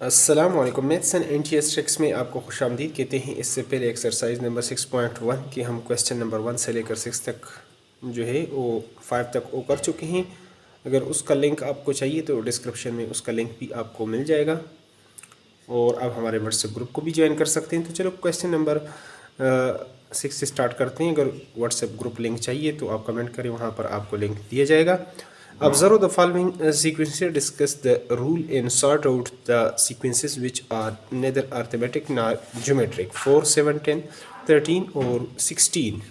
अस्सलाम वालेकुम। Maths and NTS tricks में आपको खुशामदीद कहते हैं। इससे पहले एक्सरसाइज नंबर 6.1 की हम क्वेश्चन नंबर 1 से लेकर 6 तक जो है वो 5 तक वो कर चुके हैं। अगर उसका लिंक आपको चाहिए तो डिस्क्रिप्शन में उसका लिंक भी आपको मिल जाएगा और आप हमारे व्हाट्सएप ग्रुप को भी ज्वाइन कर सकते हैं। तो चलो क्वेश्चन नंबर 6 से स्टार्ट करते हैं। अगर व्हाट्सएप ग्रुप लिंक चाहिए तो आप कमेंट करें, वहाँ पर आपको लिंक दिया जाएगा। Observe the following sequences. Discuss the rule and sort out the sequences which are neither arithmetic nor geometric. 4, 7, 10, 13 और 16.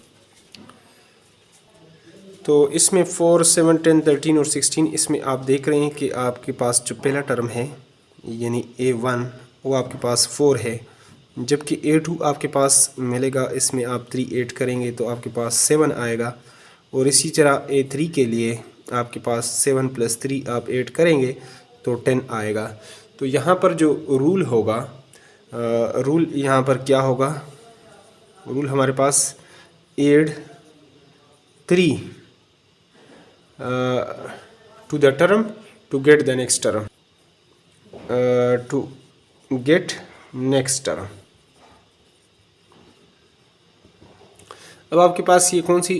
तो इसमें 4, 7, 10, 13 और 16 इसमें आप देख रहे हैं कि आपके पास जो पहला टर्म है यानी A1 वो आपके पास 4 है, जबकि A2 आपके पास मिलेगा। इसमें आप 3 ऐड करेंगे तो आपके पास 7 आएगा। और इसी तरह A3 के लिए आपके पास 7 + 3 आप ऐड करेंगे तो 10 आएगा। तो यहाँ पर जो रूल होगा, रूल यहाँ पर क्या होगा? रूल हमारे पास add 3 to the term to get the next term, to get next term. अब आपके पास ये कौन सी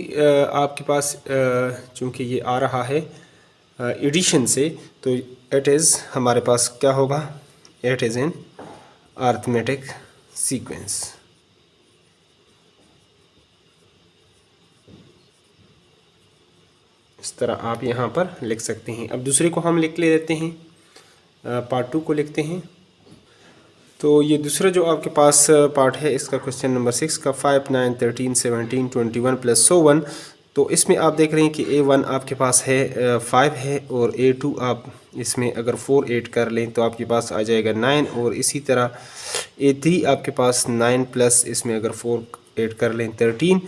आपके पास चूँकि ये आ रहा है एडिशन से, तो इट इज़ हमारे पास क्या होगा? It is in arithmetic sequence. इस तरह आप यहाँ पर लिख सकते हैं। अब दूसरे को हम लिख लेते हैं, पार्ट 2 को लिखते हैं। तो ये दूसरा जो आपके पास पार्ट है इसका क्वेश्चन नंबर 6 का 5, 9, 13, 17, 21 + so on। तो इसमें आप देख रहे हैं कि A1 आपके पास है 5 है और A2 आप इसमें अगर 4 ऐड कर लें तो आपके पास आ जाएगा 9। और इसी तरह A3 आपके पास 9 प्लस इसमें अगर 4 ऐड कर लें 13।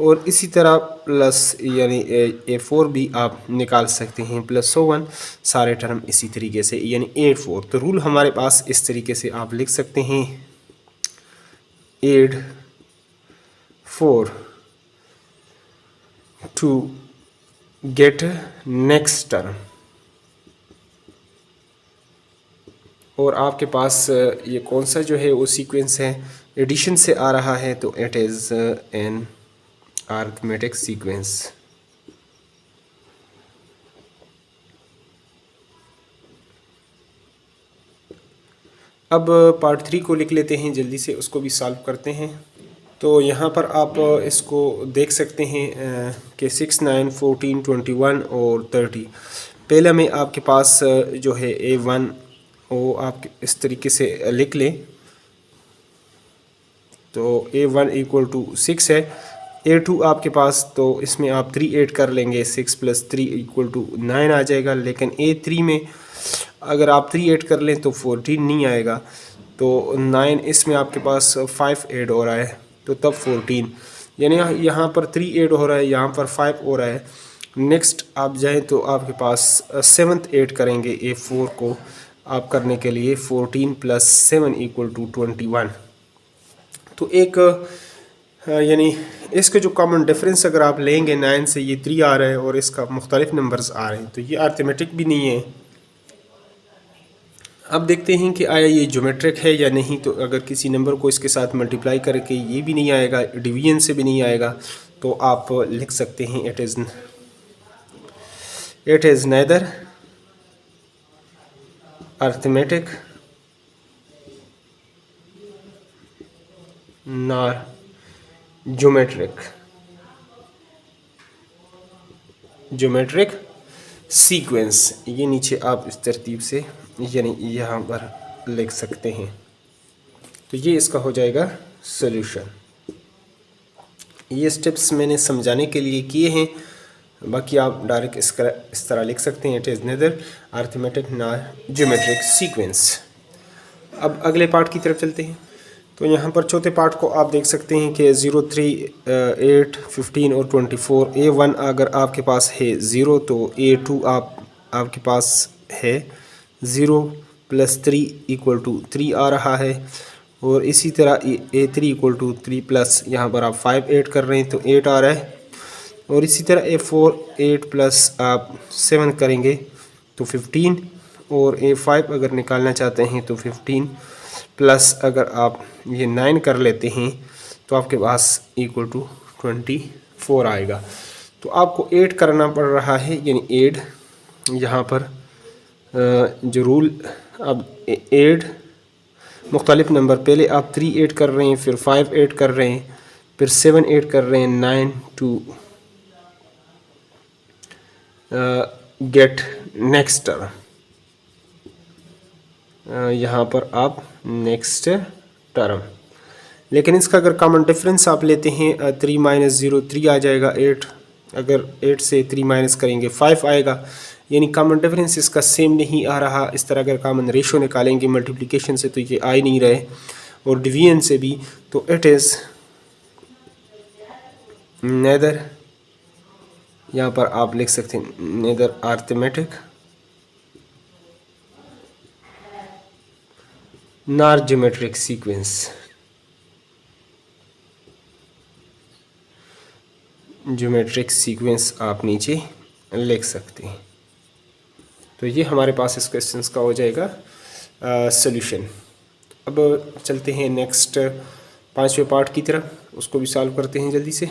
और इसी तरह प्लस यानी A4 भी आप निकाल सकते हैं + so on, सारे टर्म इसी तरीके से यानी 8, 4। तो रूल हमारे पास इस तरीके से आप लिख सकते हैं, 8, 4 टू गेट नेक्स्ट टर्म। और आपके पास ये कौन सा जो है वो सीक्वेंस है, एडिशन से आ रहा है, तो it is an arithmetic sequence. अब पार्ट 3 को लिख लेते हैं, जल्दी से उसको भी सॉल्व करते हैं। तो यहाँ पर आप इसको देख सकते हैं कि 6, 9, 14, 21 और 30। पहले में आपके पास जो है A1 वो आप इस तरीके से लिख लें। तो A1 = 6 है। A2 आपके पास, तो इसमें आप 3 ऐड कर लेंगे, 6 + 3 = 9 आ जाएगा। लेकिन A3 में अगर आप 3 ऐड कर लें तो 14 नहीं आएगा। तो 9 इसमें आपके पास 5 ऐड हो रहा है तो तब 14, यानी यहाँ पर 3 ऐड हो रहा है, यहाँ पर 5 हो रहा है। नेक्स्ट आप जाएँ तो आपके पास 7th ऐड करेंगे A4 को आप करने के लिए, 14 + 7 = 21। तो एक यानी इसके जो कॉमन डिफरेंस अगर आप लेंगे 9 से, ये 3 आ रहा है और इसका मुख्तलिफ नंबर्स आ रहे हैं, तो ये अरिथमेटिक भी नहीं है। अब देखते हैं कि आया ये ज्योमेट्रिक है या नहीं। तो अगर किसी नंबर को इसके साथ मल्टीप्लाई करके ये भी नहीं आएगा, डिवीजन से भी नहीं आएगा, तो आप लिख सकते हैं it is neither arithmetic nor geometric sequence. ये नीचे आप इस तरतीब से यानी यहाँ पर लिख सकते हैं। तो ये इसका हो जाएगा सॉल्यूशन। ये स्टेप्स मैंने समझाने के लिए किए हैं, बाकी आप डायरेक्ट इस तरह लिख सकते हैं, it is neither arithmetic nor geometric sequence. अब अगले पार्ट की तरफ चलते हैं। तो यहाँ पर चौथे पार्ट को आप देख सकते हैं कि 0, 3, 8, 15 और 24। A1 अगर आपके पास है 0 तो A2 आपके पास है 0 + 3 = 3 आ रहा है। और इसी तरह A3 = 3 प्लस यहाँ पर आप 5 ऐड कर रहे हैं तो 8 आ रहा है। और इसी तरह A4 8 + आप 7 करेंगे तो 15। और A5 अगर निकालना चाहते हैं तो 15 प्लस अगर आप ये 9 कर लेते हैं तो आपके पास इक्वल टू 24 आएगा। तो आपको ऐड करना पड़ रहा है, यानी ऐड यहाँ पर जो रूल, अब ऐड मुख्तलिफ नंबर, पहले आप 3 ऐड कर रहे हैं, फिर 5 ऐड कर रहे हैं, फिर 7 ऐड कर रहे हैं, 9 टू गेट नेक्स्ट टर्म। यहाँ पर आप नेक्स्ट टर्म, लेकिन इसका अगर कॉमन डिफरेंस आप लेते हैं 3 माइनस 0 3 आ जाएगा, 8 अगर 8 से 3 माइनस करेंगे 5 आएगा, यानी कॉमन डिफरेंस इसका सेम नहीं आ रहा। इस तरह अगर कॉमन रेशो निकालेंगे मल्टीप्लिकेशन से तो ये आ ही नहीं रहे, और डिवीजन से भी, तो इट इज़ नेदर, यहाँ पर आप लिख सकते हैं neither arithmetic nor geometric sequence. Geometric sequence आप नीचे लिख सकते हैं। तो ये हमारे पास इस क्वेश्चंस का हो जाएगा सॉल्यूशन। अब चलते हैं नेक्स्ट 5वें पार्ट की तरफ, उसको भी सॉल्व करते हैं जल्दी से।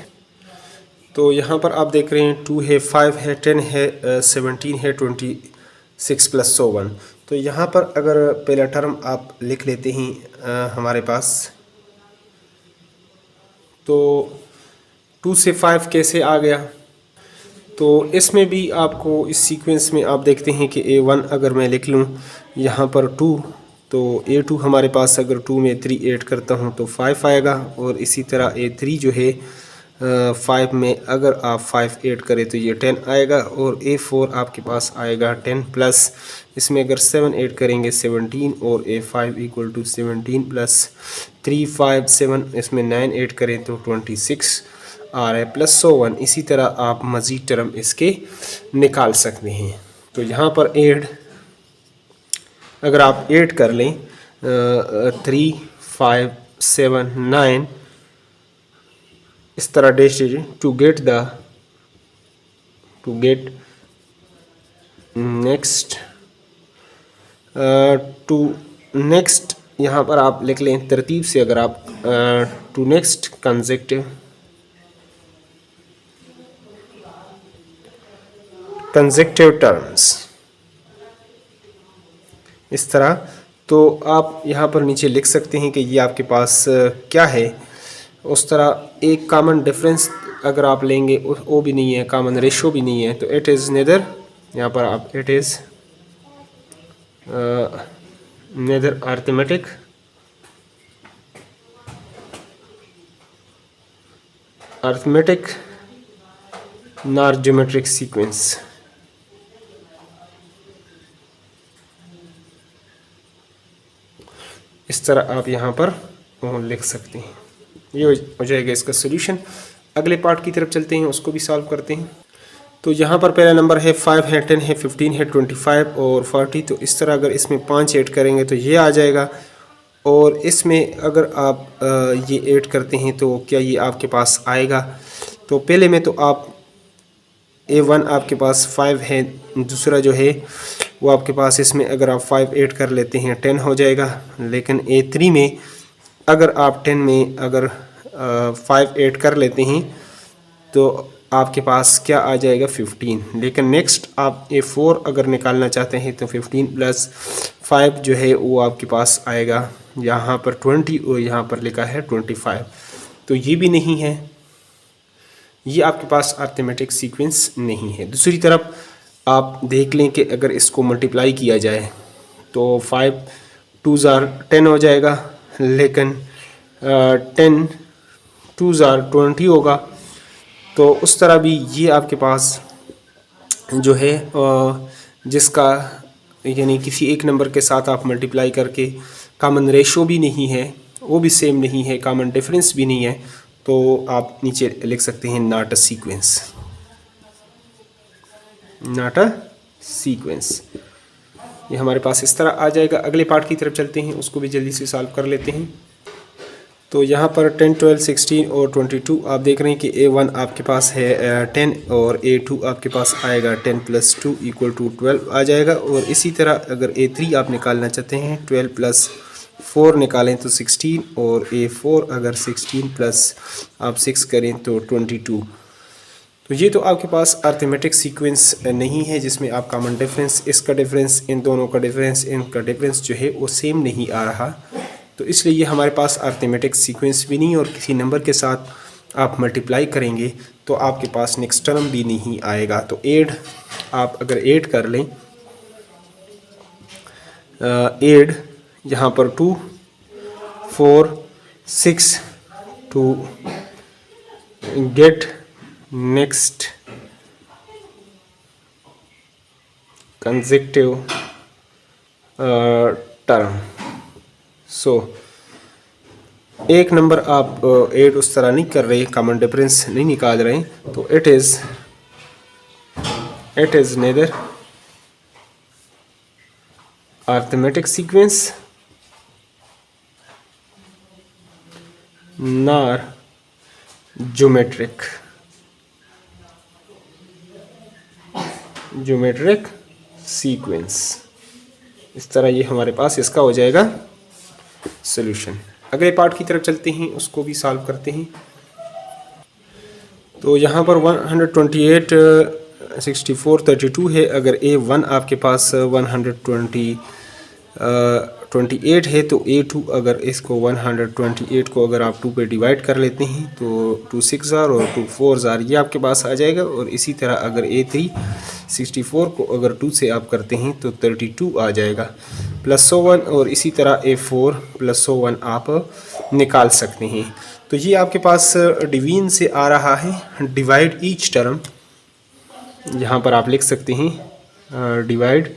तो यहाँ पर आप देख रहे हैं 2 है, 5 है, 10 है, 17 है, 26 प्लस 100। तो यहाँ पर अगर पहला टर्म आप लिख लेते हैं हमारे पास, तो 2 से 5 कैसे आ गया, तो इसमें भी आपको इस सीक्वेंस में आप देखते हैं कि A1 अगर मैं लिख लूँ यहाँ पर 2, तो A2 हमारे पास अगर 2 में 3 ऐड करता हूँ तो 5 आएगा, और इसी तरह A3 जो है 5 में अगर आप 5 ऐड करें तो ये 10 आएगा, और A4 आपके पास आएगा 10 प्लस इसमें अगर 7 ऐड करेंगे 17, और A5 इक्वल टू 17 प्लस 3 5 7 इसमें 9 ऐड करें तो 26 आ रहा है प्लस 100। इसी तरह आप मज़ीद टर्म इसके निकाल सकते हैं। तो यहाँ पर ऐड अगर आप ऐड कर लें 3 5 7 9 इस तरह dash to get next to next, यहाँ पर आप लिख लें तरतीब से, अगर आप टू नेक्स्ट कंसेक्टिव टर्म्स इस तरह, तो आप यहाँ पर नीचे लिख सकते हैं कि ये आपके पास क्या है। उस तरह एक कॉमन डिफरेंस अगर आप लेंगे वो भी नहीं है, कॉमन रेशो भी नहीं है, तो इट इज़ नेदर, यहाँ पर आप it is neither arithmetic nor geometric sequence. इस तरह आप यहाँ पर लिख सकते हैं। ये हो जाएगा इसका सॉल्यूशन। अगले पार्ट की तरफ चलते हैं, उसको भी सॉल्व करते हैं। तो यहाँ पर पहला नंबर है 5 है, 10 है, 15 है, 25 और 40। तो इस तरह अगर इसमें 5 ऐड करेंगे तो ये आ जाएगा, और इसमें अगर आप ये ऐड करते हैं तो क्या ये आपके पास आएगा। तो पहले में तो आप A1 आपके पास 5 है, दूसरा जो है वो आपके पास, इसमें अगर आप 5 ऐड कर लेते हैं 10 हो जाएगा। लेकिन A3 में अगर आप 10 में अगर 5 ऐड कर लेते हैं तो आपके पास क्या आ जाएगा 15। लेकिन नेक्स्ट आप A4 अगर निकालना चाहते हैं तो 15 प्लस 5 जो है वो आपके पास आएगा यहाँ पर 20, और यहाँ पर लिखा है 25। तो ये भी नहीं है, ये आपके पास अरिथमेटिक सीक्वेंस नहीं है। दूसरी तरफ आप देख लें कि अगर इसको मल्टीप्लाई किया जाए तो 5 2s are 10 हो जाएगा, लेकिन 10 2s are 20 होगा। तो उस तरह भी ये आपके पास जो है जिसका यानी किसी एक नंबर के साथ आप मल्टीप्लाई करके कॉमन रेशो भी नहीं है, वो भी सेम नहीं है, कॉमन डिफरेंस भी नहीं है, तो आप नीचे लिख सकते हैं not a sequence, not a sequence. ये हमारे पास इस तरह आ जाएगा। अगले पार्ट की तरफ चलते हैं, उसको भी जल्दी से सॉल्व कर लेते हैं। तो यहाँ पर 10, 12, 16 और 22 आप देख रहे हैं कि A1 आपके पास है 10 और A2 आपके पास आएगा 10 + 2 = 12 आ जाएगा। और इसी तरह अगर A3 आप निकालना चाहते हैं 12 + 4 निकालें तो 16 और A4 अगर 16 + आप 6 करें तो 22। तो ये तो आपके पास अर्थमेटिक सीक्वेंस नहीं है जिसमें आप कॉमन डिफरेंस, इसका डिफरेंस, इन दोनों का डिफरेंस, इनका डिफरेंस जो है वो सेम नहीं आ रहा। तो इसलिए ये हमारे पास अर्थमेटिक सीक्वेंस भी नहीं, और किसी नंबर के साथ आप मल्टीप्लाई करेंगे तो आपके पास नेक्स्ट टर्म भी नहीं आएगा। तो ऐड आप अगर ऐड कर लें, ऐड यहाँ पर 2, 4, 6 to get next consecutive term. So एक नंबर आप ऐड उस तरह नहीं कर रहे, कॉमन डिफरेंस नहीं निकाल रहे, तो it is nether arithmetic sequence nor geometric sequence. इस तरह ये हमारे पास इसका हो जाएगा सॉल्यूशन। अगले पार्ट की तरफ चलते हैं, उसको भी सॉल्व करते हैं। तो यहाँ पर 128, 64, 32 है। अगर A1 आपके पास 128 है तो A2 अगर इसको 128 को अगर आप 2 पे डिवाइड कर लेते हैं तो 2 6 और 2 4 ये आपके पास आ जाएगा। और इसी तरह अगर A3 64 को अगर 2 से आप करते हैं तो 32 आ जाएगा +1। और इसी तरह A4 +1 आप निकाल सकते हैं। तो ये आपके पास डिवीजन से आ रहा है। डिवाइड ईच टर्म, यहाँ पर आप लिख सकते हैं डिवाइड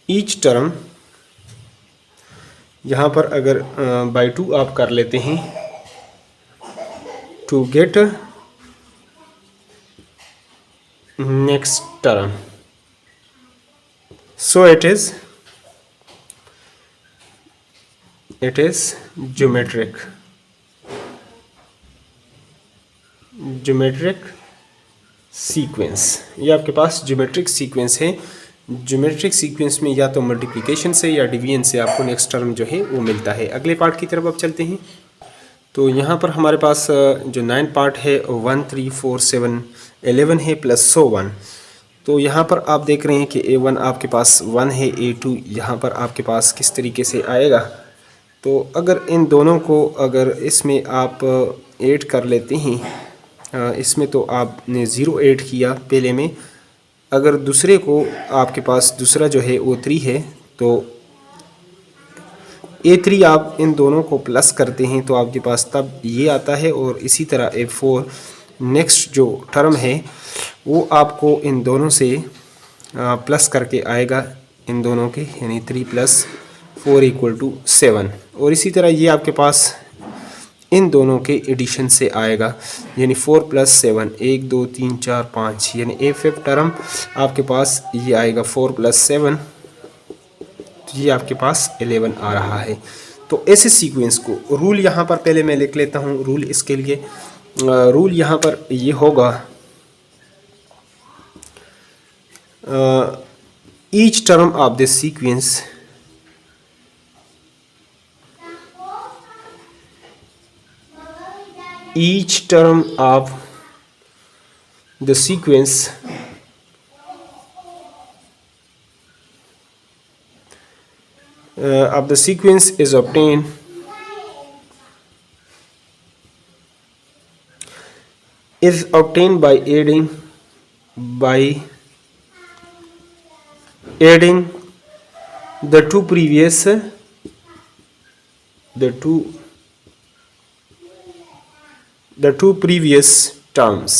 ईच टर्म। यहाँ पर अगर बाय 2 आप कर लेते हैं to get next term. So it is geometric sequence. ये आपके पास ज्योमेट्रिक सीक्वेंस है। ज्योमेट्रिक सीक्वेंस में या तो मल्टीप्लिकेशन से या डिवीजन से आपको नेक्स्ट टर्म जो है वो मिलता है। अगले पार्ट की तरफ अब चलते हैं। तो यहाँ पर हमारे पास जो 9 पार्ट है 1, 3, 4, 7, 11 है +1। तो यहाँ पर आप देख रहे हैं कि A1 आपके पास 1 है, A2 यहाँ पर आपके पास किस तरीके से आएगा। तो अगर इन दोनों को अगर इसमें आप ऐड कर लेते हैं, इसमें तो आपने 0 ऐड किया पहले में, अगर दूसरे को आपके पास दूसरा जो है वो 3 है तो A3 आप इन दोनों को प्लस करते हैं तो आपके पास तब ये आता है। और इसी तरह A4 नेक्स्ट जो टर्म है वो आपको इन दोनों से प्लस करके आएगा, इन दोनों के, यानी 3 + 4 = 7। और इसी तरह ये आपके पास इन दोनों के एडिशन से आएगा, यानी 4 + 7 1 2 3 4 5, यानी A5 टर्म आपके पास ये आएगा 4 + 7, तो ये आपके पास 11 आ रहा है। तो ऐसे सीक्वेंस को रूल यहाँ पर पहले मैं लिख लेता हूँ। रूल इसके लिए रूल यहाँ पर ये होगा, each term of this sequence each term of the sequence is obtained by adding the two previous terms.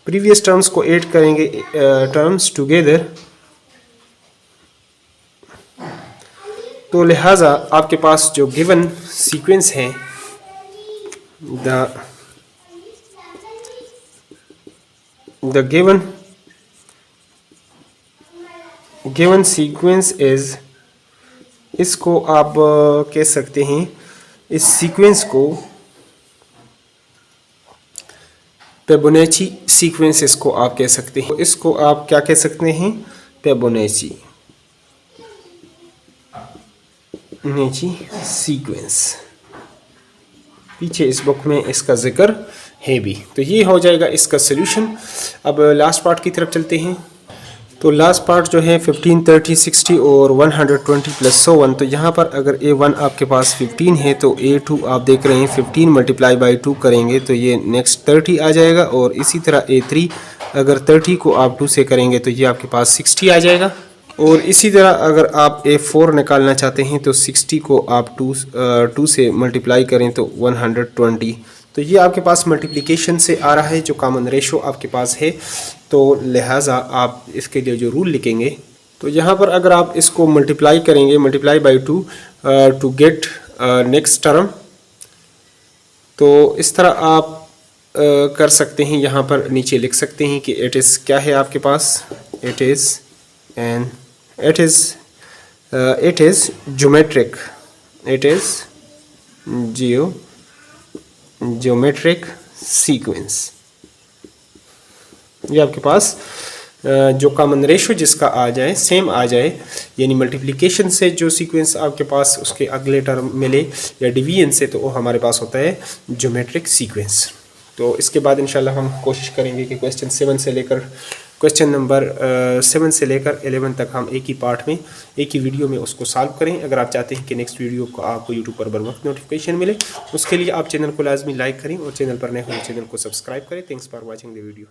Previous terms को ऐड करेंगे टर्म्स टुगेदर, तो लिहाजा आपके पास जो गिवन सीक्वेंस है the given given sequence is, इसको आप कह सकते हैं, इस सीक्वेंस को फिबोनाची सीक्वेंस इसको आप कह सकते हैं। इसको आप क्या कह सकते हैं? Fibonacci sequence. पीछे इस बुक में इसका जिक्र है भी। तो ये हो जाएगा इसका सोल्यूशन। अब लास्ट पार्ट की तरफ चलते हैं। तो लास्ट पार्ट जो है 15, 30, 60 और 120 प्लस 101। तो यहाँ पर अगर A1 आपके पास 15 है तो A2 आप देख रहे हैं 15 मल्टीप्लाई बाई 2 करेंगे तो ये नेक्स्ट 30 आ जाएगा। और इसी तरह A3 अगर 30 को आप 2 से करेंगे तो ये आपके पास 60 आ जाएगा। और इसी तरह अगर आप A4 निकालना चाहते हैं तो 60 को आप 2 से मल्टीप्लाई करें तो 120। तो ये आपके पास मल्टीप्लिकेशन से आ रहा है, जो कॉमन रेशो आपके पास है। तो लिहाजा आप इसके लिए जो रूल लिखेंगे, तो यहाँ पर अगर आप इसको मल्टीप्लाई करेंगे, multiply by 2 to get next term, तो इस तरह आप कर सकते हैं। यहाँ पर नीचे लिख सकते हैं कि इट इज़ क्या है आपके पास, it is geometric, it is geometric sequence. ये आपके पास जो कॉमन रेशो जिसका आ जाए, सेम आ जाए, यानी मल्टीप्लिकेशन से जो सीक्वेंस आपके पास उसके अगले टर्म मिले या डिवीजन से, तो वो हमारे पास होता है ज्योमेट्रिक सीक्वेंस। तो इसके बाद इंशाल्लाह हम कोशिश करेंगे कि क्वेश्चन नंबर 7 से लेकर 11 तक हम एक ही पार्ट में, एक ही वीडियो में उसको सॉल्व करें। अगर आप चाहते हैं कि नेक्स्ट वीडियो को आपको यूट्यूब पर बर वक्त नोटिफिकेशन मिले, उसके लिए आप चैनल को लाजमी लाइक करें और चैनल पर नए हो चैनल को सब्सक्राइब करें। Thanks for watching the video.